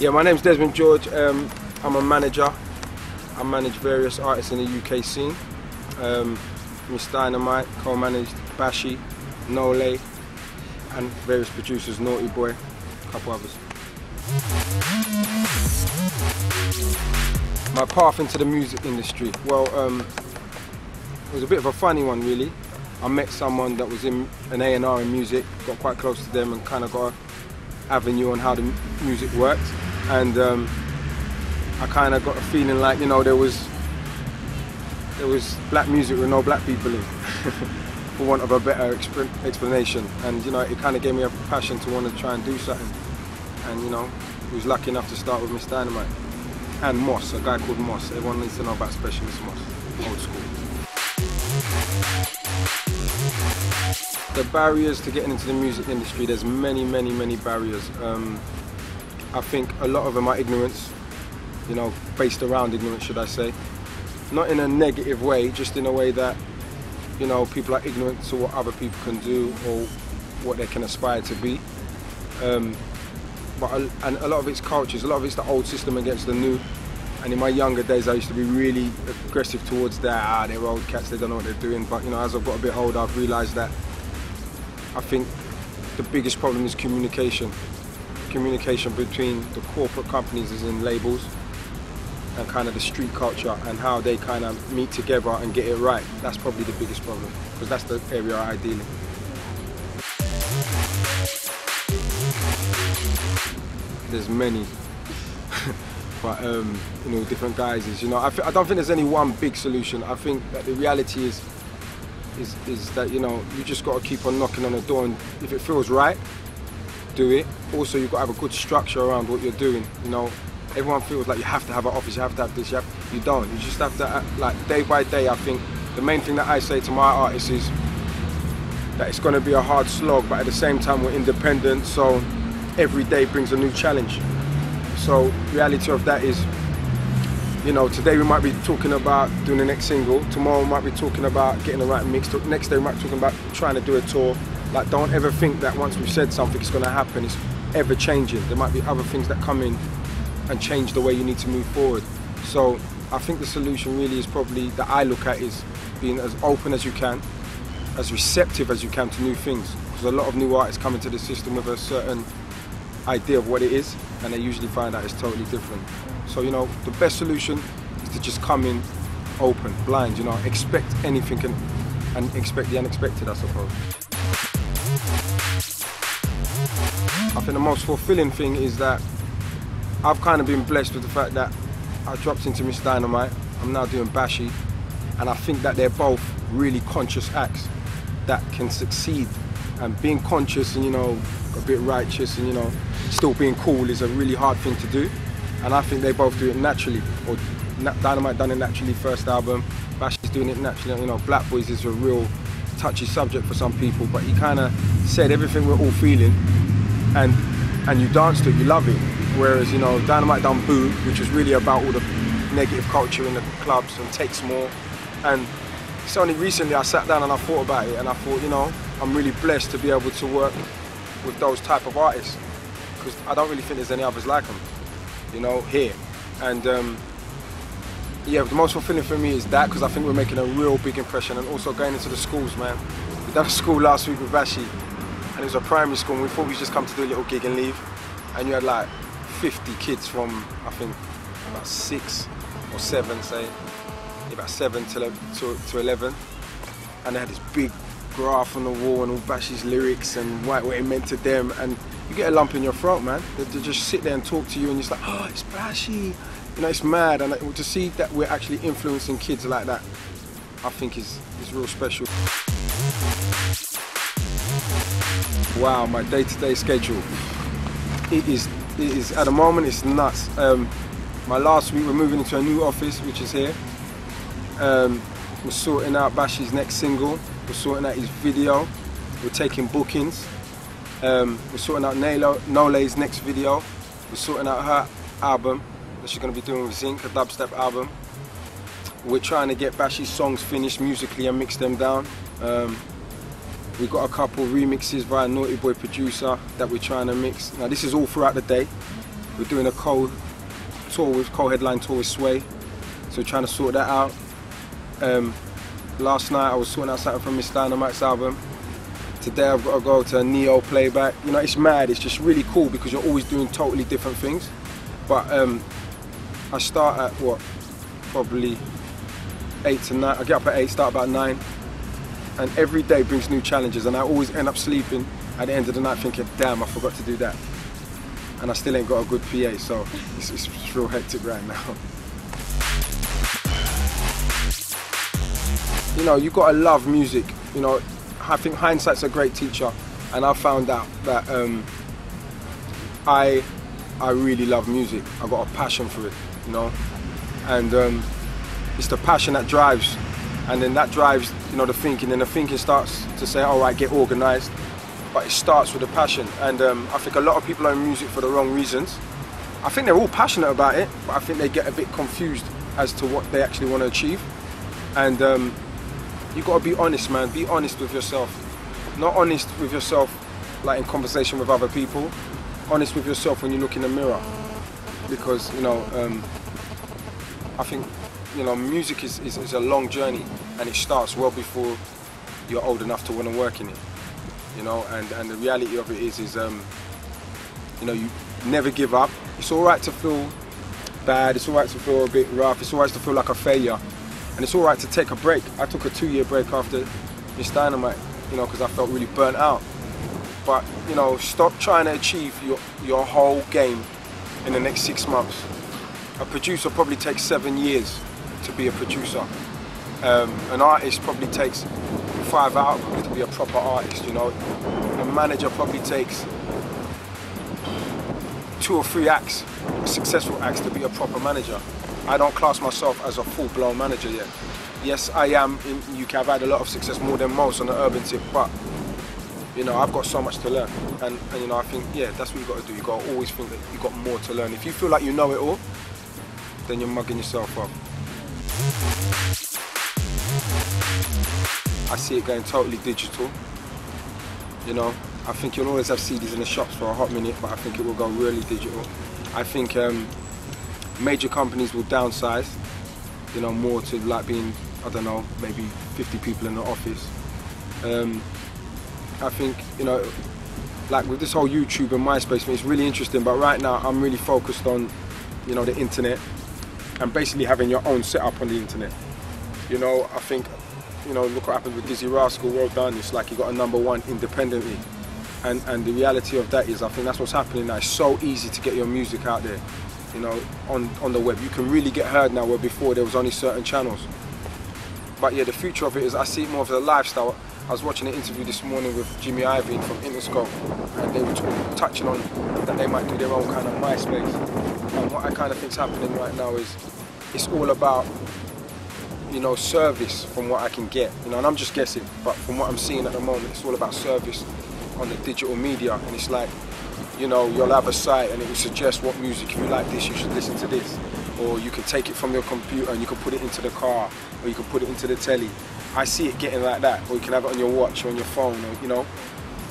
Yeah, my name's Desmond George. I'm a manager. I manage various artists in the UK scene. Miss Dynamite, co-managed Bashi, Nole, and various producers, Naughty Boy, a couple others. My path into the music industry, well, it was a bit of a funny one really. I met someone that was in an A&R in music, got quite close to them and kind of got an avenue on how the music worked. And I kind of got a feeling like, you know, there was black music with no black people in, for want of a better explanation. And you know, it kind of gave me a passion to want to try and do something. And you know, I was lucky enough to start with Miss Dynamite and Moss, a guy called Moss. Everyone needs to know about Specialist Moss, old school. The barriers to getting into the music industry, there's many barriers. I think a lot of them are ignorance, you know, based around ignorance, should I say. Not in a negative way, just in a way that, you know, people are ignorant to what other people can do or what they can aspire to be. And a lot of it's cultures, a lot of it's the old system against the new. And in my younger days, I used to be really aggressive towards that. They're old cats, they don't know what they're doing. But you know, as I've got a bit older, I've realised that I think the biggest problem is communication. Communication between the corporate companies, as in labels, and kind of the street culture and how they kind of meet together and get it right. That's probably the biggest problem, because that's the area I deal in. There's many, but you know, different guises. You know, I don't think there's any one big solution. I think that the reality is that, you know, you just got to keep on knocking on the door, and if it feels right, do it. Also, you've got to have a good structure around what you're doing. You know, everyone feels like you have to have an office, you have to have this, you don't. You just have to, like, day by day. I think the main thing that I say to my artists is that it's going to be a hard slog, but at the same time we're independent, so every day brings a new challenge. So reality of that is, you know, today we might be talking about doing the next single, tomorrow we might be talking about getting the right mix, next day we might be talking about trying to do a tour. Like, don't ever think that once we've said something it's going to happen. It's ever changing. There might be other things that come in and change the way you need to move forward. So I think the solution really is probably, that I look at, is being as open as you can, as receptive as you can to new things. Because a lot of new artists come into the system with a certain idea of what it is, and they usually find out it's totally different. So, you know, the best solution is to just come in open, blind, you know, expect anything and expect the unexpected, I suppose. I think the most fulfilling thing is that I've kind of been blessed with the fact that I dropped into Miss Dynamite, I'm now doing Bashi, and I think that they're both really conscious acts that can succeed. And being conscious and, you know, a bit righteous and, you know, still being cool is a really hard thing to do. And I think they both do it naturally. Or Dynamite done it naturally, first album, Bashi's doing it naturally. You know, Black Boys is a real touchy subject for some people, but he kind of said everything we're all feeling, and you dance to it, you love it. Whereas, you know, Dynamite done Boo, which was really about all the negative culture in the clubs and takes more. And it's only recently I sat down and I thought about it, and I thought, you know, I'm really blessed to be able to work with those type of artists, because I don't really think there's any others like them, you know, here. And yeah, the most fulfilling for me is that, because I think we're making a real big impression, and also going into the schools, man. We done a school last week with Bashi, and it was a primary school, and we thought we'd just come to do a little gig and leave. And you had like 50 kids from, I think, about 6 or 7, say, about 7 to 11. And they had this big graph on the wall and all Bashi's lyrics and what it meant to them. And you get a lump in your throat, man. They just sit there and talk to you, and you're just like, oh, it's Bashi. You know, it's mad. And to see that we're actually influencing kids like that, I think is real special. Wow, my day-to-day schedule. It is at the moment, it's nuts. My last week we're moving into a new office, which is here. We're sorting out Bashi's next single. We're sorting out his video. We're taking bookings. We're sorting out Nole's next video. We're sorting out her album that she's going to be doing with Zinc, a dubstep album. We're trying to get Bashi's songs finished musically and mix them down. We've got a couple remixes via Naughty Boy producer that we're trying to mix. Now this is all throughout the day. We're doing a co-headline tour with Sway, so we're trying to sort that out. Last night I was sorting out something from Miss Dynamite's album. Today I've got to go to a Neo playback. You know, it's mad, it's just really cool because you're always doing totally different things. But I start at what, probably 8 to 9, I get up at 8, start about 9. And every day brings new challenges, and I always end up sleeping at the end of the night thinking, damn, I forgot to do that. And I still ain't got a good PA, so it's real hectic right now. You know, you've got to love music. You know, I think hindsight's a great teacher, and I found out that I really love music. I've got a passion for it, you know, and it's the passion that drives, and then that drives, you know, the thinking, and the thinking starts to say, all right, get organised, but it starts with a passion. And I think a lot of people are in music for the wrong reasons. I think they're all passionate about it, but I think they get a bit confused as to what they actually want to achieve. And you got to be honest, man. Be honest with yourself. Not honest with yourself like in conversation with other people. Honest with yourself when you look in the mirror. Because, you know, I think, you know, music is a long journey, and it starts well before you're old enough to want to work in it. You know, and the reality of it is you know, you never give up. It's all right to feel bad. It's all right to feel a bit rough. It's all right to feel like a failure. And it's all right to take a break. I took a 2-year break after Miss Dynamite, you know, because I felt really burnt out. But, you know, stop trying to achieve your whole game in the next 6 months. A producer probably takes 7 years to be a producer. An artist probably takes 5 albums to be a proper artist, you know. A manager probably takes 2 or 3 acts, successful acts, to be a proper manager. I don't class myself as a full-blown manager yet. Yes, I am in UK. I've had a lot of success, more than most on the urban tip, but you know, I've got so much to learn. And you know, I think, yeah, that's what you got to do. You got to always think that you got more to learn. If you feel like you know it all, then you're mugging yourself up. I see it going totally digital. You know, I think you'll always have CDs in the shops for a hot minute, but I think it will go really digital. I think major companies will downsize, you know, more to like being, I don't know, maybe 50 people in the office. I think, you know, like with this whole YouTube and MySpace thing, it's really interesting, but right now I'm really focused on, you know, the internet and basically having your own setup on the internet. You know, I think, you know, look what happened with Dizzy Rascal, well done. It's like he got a #1 independently. And the reality of that is, I think that's what's happening now. It's so easy to get your music out there, you know, on the web. You can really get heard now, where before there was only certain channels. But yeah, the future of it is, I see it more of a lifestyle. I was watching an interview this morning with Jimmy Iovine from Interscope, and they were touching on that they might do their own kind of MySpace. And what I kind of think's happening right now is, it's all about, you know, service from what I can get. You know, and I'm just guessing, but from what I'm seeing at the moment, it's all about service on the digital media. And it's like, you know, you'll have a site and it will suggest what music, if you like this, you should listen to this. Or you can take it from your computer and you can put it into the car, or you can put it into the telly. I see it getting like that, or you can have it on your watch or on your phone, or, you know.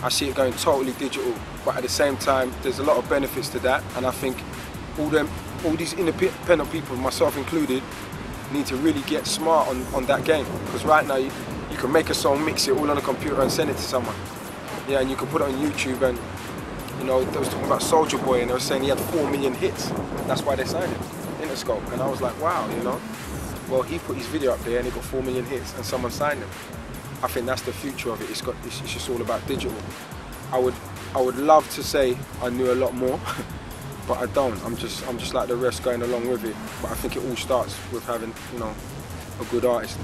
I see it going totally digital, but at the same time, there's a lot of benefits to that, and I think all these independent people, myself included, need to really get smart on that game. Because right now, you can make a song, mix it all on a computer and send it to someone. Yeah, and you can put it on YouTube, and, you know, they was talking about Soulja Boy, and they were saying he had 4 million hits. That's why they signed him, Interscope. And I was like, wow, you know. Well, he put his video up there and he got 4 million hits, and someone signed him. I think that's the future of it. It's just all about digital. I would love to say I knew a lot more, but I don't. I'm just like the rest, going along with it. But I think it all starts with having, you know, a good artist.